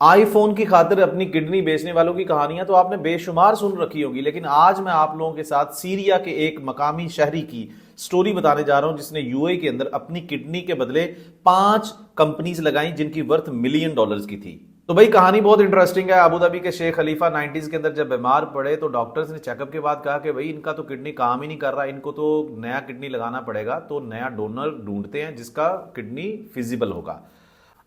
IPhone की खातिर अपनी किडनी बेचने वालों की कहानियां तो आपने बेशुमार सुन रखी होगी, लेकिन आज मैं आप लोगों के साथ सीरिया के एक मकामी शहरी की स्टोरी बताने जा रहा हूं जिसने यूएई के अंदर अपनी किडनी के बदले 5 कंपनीज लगाई जिनकी वर्थ मिलियन डॉलर्स की थी। तो भाई कहानी बहुत इंटरेस्टिंग है। अबू धाबी के शेख खलीफा 90s के अंदर जब बीमार पड़े तो डॉक्टर्स ने चेकअप के बाद कहा कि भाई इनका तो किडनी काम ही नहीं कर रहा, इनको तो नया किडनी लगाना पड़ेगा। तो नया डोनर ढूंढते हैं जिसका किडनी फिजिबल होगा।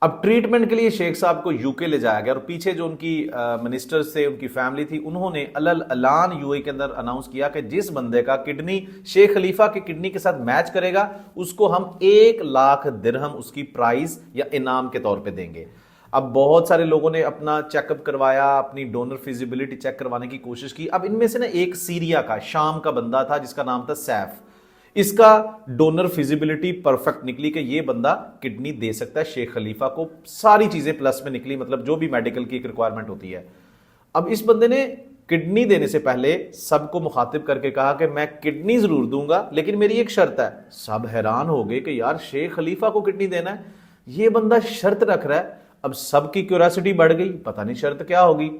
अब ट्रीटमेंट के लिए शेख साहब को यूके ले जाया गया और पीछे जो उनकी मिनिस्टर्स थे, उनकी फैमिली थी, उन्होंने अलल अलान यूएई के अंदर अनाउंस किया कि जिस बंदे का किडनी शेख खलीफा की किडनी के साथ मैच करेगा उसको हम 1 लाख दिरहम उसकी प्राइस या इनाम के तौर पे देंगे। अब बहुत सारे लोगों ने अपना चेकअप करवाया, अपनी डोनर फिजिबिलिटी चेक करवाने की कोशिश की। अब इनमें से ना एक सीरिया का शाम का बंदा था जिसका नाम था सैफ। इसका डोनर फिजिबिलिटी परफेक्ट निकली कि ये बंदा किडनी दे सकता है शेख खलीफा को। सारी चीजें प्लस में निकली, मतलब जो भी मेडिकल की एक रिक्वायरमेंट होती है। अब इस बंदे ने किडनी देने से पहले सबको मुखातिब करके कहा कि मैं किडनी जरूर दूंगा लेकिन मेरी एक शर्त है। सब हैरान हो गए कि यार शेख खलीफा को किडनी देना है, ये बंदा शर्त रख रहा है। अब सबकी क्यूरियोसिटी बढ़ गई, पता नहीं शर्त क्या होगी।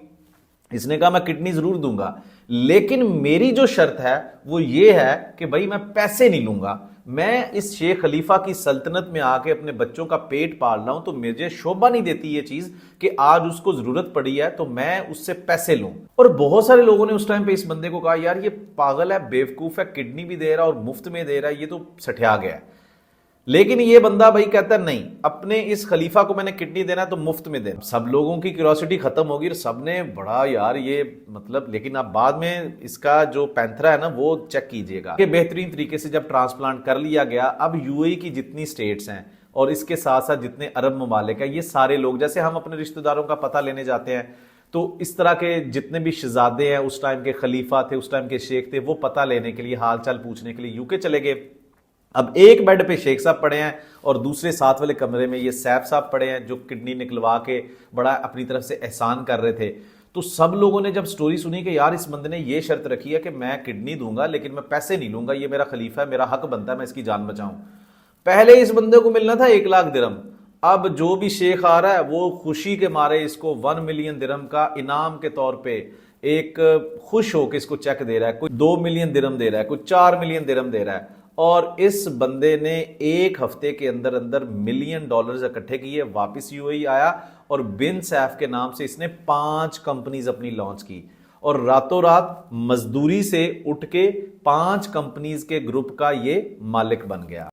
इसने कहा मैं किडनी जरूर दूंगा लेकिन मेरी जो शर्त है वो ये है कि भाई मैं पैसे नहीं लूंगा। मैं इस शेख खलीफा की सल्तनत में आके अपने बच्चों का पेट पाल रहा हूं, तो मुझे शोभा नहीं देती ये चीज कि आज उसको जरूरत पड़ी है तो मैं उससे पैसे लूं। और बहुत सारे लोगों ने उस टाइम पे इस बंदे को कहा यार ये पागल है, बेवकूफ है, किडनी भी दे रहा है और मुफ्त में दे रहा है, ये तो सठिया गया है। लेकिन ये बंदा भाई कहता है नहीं, अपने इस खलीफा को मैंने किडनी देना है तो मुफ्त में देना। सब लोगों की क्यूरियोसिटी खत्म होगी और सबने बड़ा यार ये मतलब, लेकिन अब बाद में इसका जो पैंथरा है ना वो चेक कीजिएगा कि बेहतरीन तरीके से जब ट्रांसप्लांट कर लिया गया। अब यूएई की जितनी स्टेट्स हैं और इसके साथ साथ जितने अरब ममालिक हैं, ये सारे लोग जैसे हम अपने रिश्तेदारों का पता लेने जाते हैं तो इस तरह के जितने भी शहजादे हैं, उस टाइम के खलीफा थे, उस टाइम के शेख थे, वो पता लेने के लिए, हाल चाल पूछने के लिए यूके चले गए। अब एक बेड पे शेख साहब पड़े हैं और दूसरे साथ वाले कमरे में ये सैफ साहब पड़े हैं जो किडनी निकलवा के बड़ा अपनी तरफ से एहसान कर रहे थे। तो सब लोगों ने जब स्टोरी सुनी कि यार इस बंदे ने ये शर्त रखी है कि मैं किडनी दूंगा लेकिन मैं पैसे नहीं लूंगा, ये मेरा खलीफा है, मेरा हक बनता है मैं इसकी जान बचाऊं। पहले इस बंदे को मिलना था 1 लाख दिरहम। अब जो भी शेख आ रहा है वो खुशी के मारे इसको 1 मिलियन दिरहम का इनाम के तौर पे एक खुश होकर इसको चेक दे रहा है। कोई 2 मिलियन दिरहम दे रहा है, कोई 4 मिलियन दिरहम दे रहा है। और इस बंदे ने 1 हफ्ते के अंदर अंदर मिलियन डॉलर्स इकट्ठे किए, वापस यूएई आया और बिन सैफ के नाम से इसने 5 कंपनीज अपनी लॉन्च की और रातों रात मजदूरी से उठ के 5 कंपनीज के ग्रुप का ये मालिक बन गया।